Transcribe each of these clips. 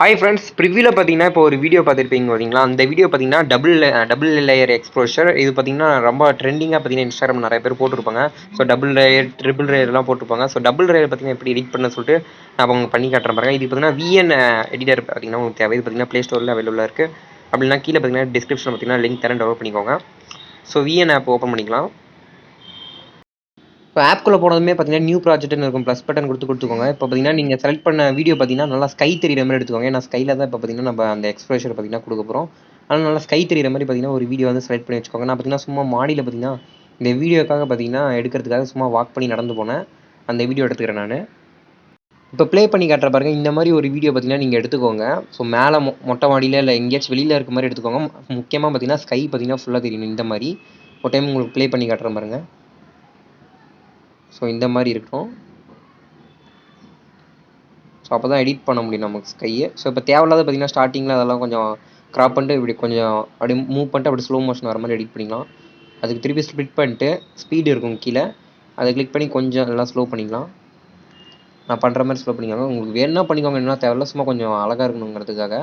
Hi friends, ப்ரிவியூவில் பார்த்தீங்கன்னா இப்போ ஒரு வீடியோ பார்த்துருப்பீங்க பார்த்தீங்களா? அந்த வீடியோ பார்த்தீங்கன்னா டபுள் லேயர் எக்ஸ்போஷர். இது பார்த்தீங்கன்னா ரொம்ப ட்ரெண்டிங்காக பார்த்தீங்கன்னா இன்ஸ்டாகிராம் நிறைய பேர் போட்டிருப்பாங்க. ஸோ டபுள் லேயர், ட்ரிபிள் லேயர்லாம் போட்டிருப்பாங்க. ஸோ டபுள் லேயர் பார்த்தீங்கன்னா எப்படி எடிட் பண்ண சொல்லிட்டு நான் உங்களுக்கு பண்ணி காட்டுறேன் பாருங்க. இது பார்த்தீங்கன்னா விஎன் எடிட்டர் பார்த்தீங்கன்னா உங்களுக்கு தேவை. இது பார்த்தீங்கன்னா ப்ளே ஸ்டோரில் அவைலபிளாக இருக்குது. அப்படின்னா கீழே பார்த்தீங்கன்னா டிஸ்கிரிப்ஷனில் பார்த்தீங்கன்னா லிங்க் தரேன், டவுன்லோட் பண்ணிக்கோங்க. ஸோ விஎன் ஆப் ஓப்பன் பண்ணிக்கலாம். இப்போ ஆப்குள்ளே போனதுமே பார்த்தீங்கன்னா நியூ ப்ராஜெக்ட்னு இருக்கும், ப்ளஸ் பட்டன் கொடுத்துக்கோங்க. இப்போ பார்த்தீங்கன்னா நீங்கள் செலக்ட் பண்ண வீடியோ பார்த்தீங்கன்னா நல்லா ஸ்கை தெரியிற மாதிரி எடுத்துக்கோங்க. ஏன்னா ஸ்கையில் தான் இப்போ பார்த்தீங்கன்னா நம்ம அந்த எக்ஸ்ப்ரெஷர் பார்த்தீங்கன்னா கொடுக்க போகிறோம். அதனால் நல்லா ஸ்கை தெரியிற மாதிரி பார்த்தீங்கன்னா ஒரு வீடியோ வந்து செலக்ட் பண்ணி வச்சுக்கோங்க. நான் பார்த்தீங்கன்னா சும்மா மாடியில் பார்த்தீங்கன்னா இந்த வீடியோக்காக பார்த்தீங்கன்னா எடுக்கிறதுக்காக சும்மா வாக் பண்ணி நடந்து போனேன். அந்த வீடியோ எடுத்துக்கிறேன் நான். இப்போ ப்ளே பண்ணி காட்டுற பாருங்க. இந்த மாதிரி ஒரு வீடியோ பார்த்தீங்கன்னா நீங்கள் எடுத்துக்கோங்க. ஸோ மேலே மொட்டை மாடியில் இல்லை எங்கேயாச்சும் வெளியில் இருக்க மாதிரி எடுத்துக்கோங்க. முக்கியமாக பார்த்தீங்கன்னா ஸ்கை பார்த்தீங்கன்னா ஃபுல்லாக தெரியணும். இந்த மாதிரி ஒரு டைம் உங்களுக்கு ப்ளே பண்ணி காட்டுறேன் பாருங்கள். ஸோ இந்த மாதிரி இருக்கும். ஸோ அப்போ தான் எடிட் பண்ண முடியும் நமக்கு ஸ்கையை. ஸோ இப்போ தேவையில்லாத பார்த்தீங்கன்னா ஸ்டார்டிங்கில் அதெல்லாம் கொஞ்சம் க்ராப் பண்ணிட்டு இப்படி கொஞ்சம் அப்படி மூவ் பண்ணிட்டு அப்படி ஸ்லோ மோஷன் வர மாதிரி எடிட் பண்ணிக்கலாம். அதுக்கு திருப்பி ஸ்ப்ளிட் பண்ணிட்டு ஸ்பீடு இருக்கும் கீழே, அதை கிளிக் பண்ணி கொஞ்சம் நல்லா ஸ்லோ பண்ணிக்கலாம். நான் பண்ணுற மாதிரி ஸ்லோ பண்ணிக்கோங்க. உங்களுக்கு வேணுன்னா பண்ணிக்கோங்க, என்ன தேவையில்ல, சும்மா கொஞ்சம் அழகாக இருக்கணுங்கிறதுக்காக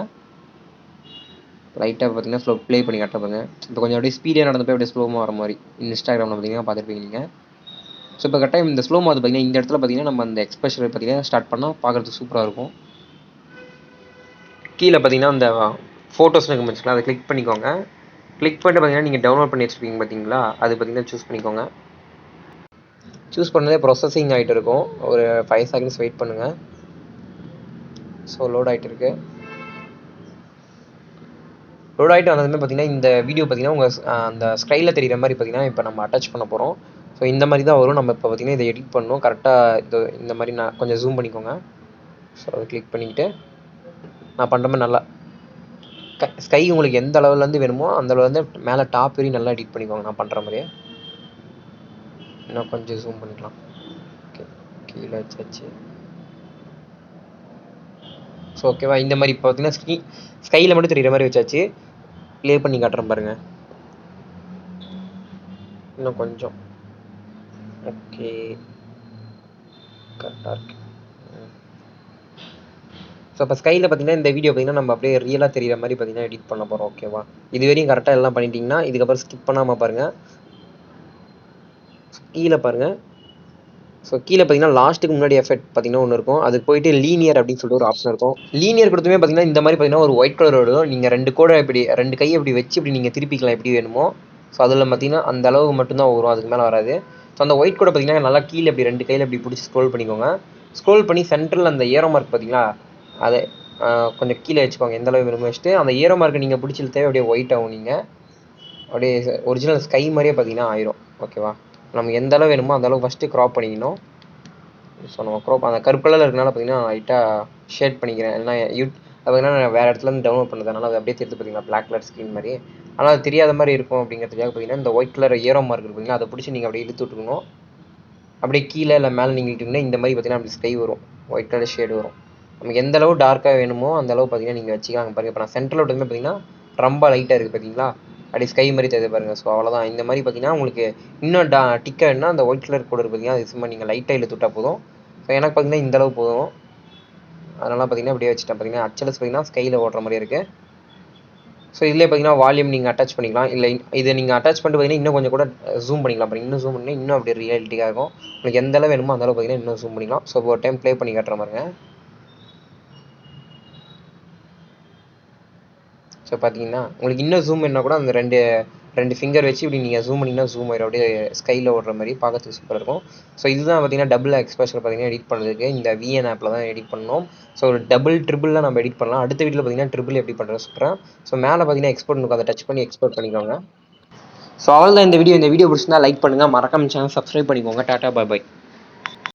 லைட்டாக பார்த்தீங்கன்னா ஸ்லோ ப்ளே பண்ணி காட்டுறப்பாங்க. இப்போ கொஞ்சம் அப்படியே ஸ்பீடாக நடந்து போய் அப்படியே ஸ்லோமாக வர மாதிரி இன்ஸ்டாகிராமில் பார்த்தீங்கன்னா பார்த்துருப்பீங்க நீங்கள். ஸோ இப்போ கரெக்டாக இந்த ஸ்லோ மோது பார்த்தீங்கன்னா இந்த இடத்துல பார்த்தீங்கன்னா நம்ம அந்த எக்ஸ்பிரஷன் பார்த்தீங்கன்னா ஸ்டார்ட் பண்ணால் பார்க்குறதுக்கு சூப்பராக இருக்கும். கீழே பார்த்தீங்கன்னா அந்த ஃபோட்டோஸ்னு இருக்கும் வச்சுக்கலாம், அதை கிளிக் பண்ணிக்கோங்க. கிளிக் பண்ணிட்டு பார்த்தீங்கன்னா நீங்கள் டவுன்லோட் பண்ணி வச்சுருப்பீங்க பார்த்தீங்களா, அது பார்த்தீங்கன்னா சூஸ் பண்ணிக்கோங்க. சூஸ் பண்ணதே ப்ரொசஸிங் ஆகிட்டு இருக்கும். ஒரு 5 செகண்ட்ஸ் வெயிட் பண்ணுங்கள். ஸோ லோட் ஆகிட்டு இருக்கு. லோட் ஆகிட்டு வந்ததுமே பார்த்தீங்கன்னா இந்த வீடியோ பார்த்தீங்கன்னா உங்கள் அந்த ஸ்க்ரைனில் தெரிகிற மாதிரி பார்த்தீங்கன்னா இப்போ நம்ம அட்டாச் பண்ண போகிறோம். ஸோ இந்த மாதிரி தான் வரும். நம்ம இப்போ பார்த்தீங்கன்னா இதை எடிட் பண்ணணும் கரெக்டாக. இது இந்த மாதிரி நான் கொஞ்சம் ஜூம் பண்ணிக்கோங்க. ஸோ அதை கிளிக் பண்ணிக்கிட்டு நான் பண்ணுற மாதிரி நல்லா ஸ்கை உங்களுக்கு எந்த அளவுலேருந்து வேணுமோ அந்த அளவு வந்து மேலே டாப் வரையும் நல்லா எடிட் பண்ணிக்கோங்க. நான் பண்ணுற மாதிரியே இன்னும் கொஞ்சம் ஜூம் பண்ணிக்கலாம். ஓகே, கீழே வச்சாச்சு. ஸோ ஓகேவா, இந்த மாதிரி இப்போ பார்த்தீங்கன்னா ஸ்கையில் மட்டும் தெரிகிற மாதிரி வச்சாச்சு. ப்ளே பண்ணி காட்டுறேன் பாருங்கள். இன்னும் கொஞ்சம் ஓகே, கரெக்டாக இருக்கு. ஸோ இப்போ ஸ்கையில் பார்த்தீங்கன்னா இந்த வீடியோ பார்த்தீங்கன்னா நம்ம அப்படியே ரியலாக தெரிகிற மாதிரி பார்த்தீங்கன்னா எடிட் பண்ண போகிறோம். ஓகேவா, இது வரையும் கரெக்டாக எல்லாம் பண்ணிட்டீங்கன்னா இதுக்கப்புறம் ஸ்கிப் பண்ணாமல் பாருங்கள். கீழே பாருங்கள். ஸோ கீழே பார்த்தீங்கன்னா லாஸ்ட்டுக்கு முன்னாடி எஃபெக்ட் பார்த்தீங்கன்னா ஒன்று இருக்கும். அதுக்கு போயிட்டு லீனியர் அப்படின்னு சொல்லிட்டு ஒரு ஆப்ஷன் இருக்கும். லீனியர் கொடுத்துமே பார்த்தீங்கன்னா இந்த மாதிரி பார்த்தீங்கன்னா ஒரு ஒயிட் கலர் வரும். நீங்கள் ரெண்டு கோடை இப்படி ரெண்டு கையை இப்படி வச்சு இப்படி நீங்கள் திருப்பிக்கலாம் எப்படி வேணுமோ. ஸோ அதில் பார்த்தீங்கன்னா அந்த அளவுக்கு மட்டும்தான் வரும், அதுக்கு மேலே வராது. ஸோ அந்த ஒயிட் கோடை பார்த்தீங்கன்னா நல்லா கீழே இப்படி ரெண்டு கையில் இப்படி பிடிச்சி ஸ்க்ரோல் பண்ணிக்கோங்க. ஸ்க்ரோல் பண்ணி சென்டரில் அந்த ஏரோ மார்க் பார்த்தீங்களா, அதை கொஞ்சம் கீழே வச்சுக்கோங்க. எந்த அளவு வேணுமோ வச்சுட்டு அந்த ஏரோ மார்க்கை நீங்கள் பிடிச்சி தேவை அப்படியே ஒயிட் ஆகும். நீங்கள் அப்படியே ஒரிஜினல் ஸ்கை மாதிரியே பார்த்தீங்கன்னா ஆயிரும். ஓகேவா, நம்ம எந்த அளவு வேணுமோ அந்த அளவு ஃபஸ்ட்டு க்ராப் பண்ணிக்கணும். ஸோ நம்ம க்ராப் அந்த கருப்பு கலரில் இருக்கனால பார்த்தீங்கன்னா லைட்டாக ஷேட் பண்ணிக்கிறேன். ஏன்னா அது பார்த்தீங்கன்னா நான் வேறு இடத்துலேருந்து டவுன்லோட் பண்ணதுனால அது அப்படியே தெரிஞ்சு பார்த்தீங்கன்னா பிளாக் கலர் ஸ்க்ரீன் மாதிரி. ஆனால் அது தெரியாத மாதிரி இருக்கும் அப்படிங்கிறதுக்காக பார்த்தீங்கன்னா இந்த ஒயிட் கலர் ஏரோ மார்க் இருக்குங்களா, அதை பிடிச்சி நீங்கள் அப்படியே இழுத்து விட்டுக்கணும். அப்படியே கீழே இல்லை மேலே நீங்கள் இழுத்துக்கிங்கன்னா இந்த மாதிரி பார்த்தீங்கன்னா அப்படி ஸ்கை வரும், ஒயிட் கலர் ஷேடு வரும். நமக்கு எந்த அளவு டார்க்காக வேணுமோ அந்த அளவு பார்த்தீங்கன்னா நீங்கள் வச்சுக்காங்க பாருங்கள். இப்போ நான் சென்டரில் விட்டதுமே பார்த்தீங்கன்னா ரொம்ப லைட்டாக இருக்குது பார்த்தீங்களா, அப்படி ஸ்கை மாதிரி தெரியுது பாருங்கள். ஸோ அவ்வளோதான். இந்த மாதிரி பார்த்தீங்கன்னா உங்களுக்கு இன்னும் டிக்காக வேணுன்னா அந்த ஒயிட் கலர் கூட பார்த்தீங்கன்னா அது சும்மா நீங்கள் லைட்டாக இழுத்து விட்டால் போதும். ஸோ எனக்கு பார்த்தீங்கன்னா இந்தளவு போதும். அதனால் பார்த்தீங்கன்னா அப்படியே வச்சுட்டேன். பார்த்தீங்கன்னா அச்சலஸ் பார்த்தீங்கன்னா ஸ்கையில் ஓடுற மாதிரி இருக்குது. ஸோ இதிலே பார்த்தீங்கன்னா வால்யூம் நீங்கள் அட்டாச் பண்ணிக்கலாம். இல்லை இதை நீங்கள் அட்டாச் பண்ணிட்டு பார்த்தீங்கன்னா இன்னும் கொஞ்சம் கூட ஜூம் பண்ணிக்கலாம். அப்புறம் இன்னும் ஜூம் பண்ணி இன்னும் அப்படியே ரியாலிட்டியாக இருக்கும். உங்களுக்கு எந்த அளவு வேணுமோ அந்த அளவு பார்த்தீங்கன்னா இன்னும் ஜூம் பண்ணிக்கலாம். ஸோ ஒரு டைம் ப்ளே பண்ணி காட்டுற மாதிரிங்க. ஸோ பார்த்தீங்கன்னா உங்களுக்கு இன்னும் ஜூம் வேணுன்னா கூட அந்த ரெண்டு ஃபிங்கர் வச்சு இப்படி நீங்கள் ஜூம் பண்ணிங்கன்னா ஜூம் ஆயிடும். அப்படியே ஸ்கையில் ஓடுற மாதிரி பார்க்கறதுக்கு சூப்பராக இருக்கும். ஸோ இதுதான் பார்த்தீங்கன்னா டபுள் எக்ஸ்பிரஷன் பார்த்தீங்கன்னா எடிட் பண்ணுறதுக்கு இந்த விஎன் ஆப்பில் தான் எடிட் பண்ணோம். ஸோ ஒரு ட்ரிபிள்லாம் நம்ம எடிட் பண்ணலாம். அடுத்த வீட்டில் பார்த்தீங்கன்னா ட்ரிபிள் எப்படி பண்ணுறது சொல்கிறேன். ஸோ மேலே பார்த்தீங்கன்னா எக்ஸ்போர்ட் இருக்கும், அதை டச் பண்ணி எக்ஸ்போர்ட் பண்ணிக்கோங்க. ஸோ அவ்வளோதான் இந்த வீடியோ பிடிச்சிருந்தா லைக் பண்ணுங்கள், மறக்காம சேனல் சப்ஸ்கிரைப் பண்ணிக்கோங்க. டாடா, பாய் பாய்.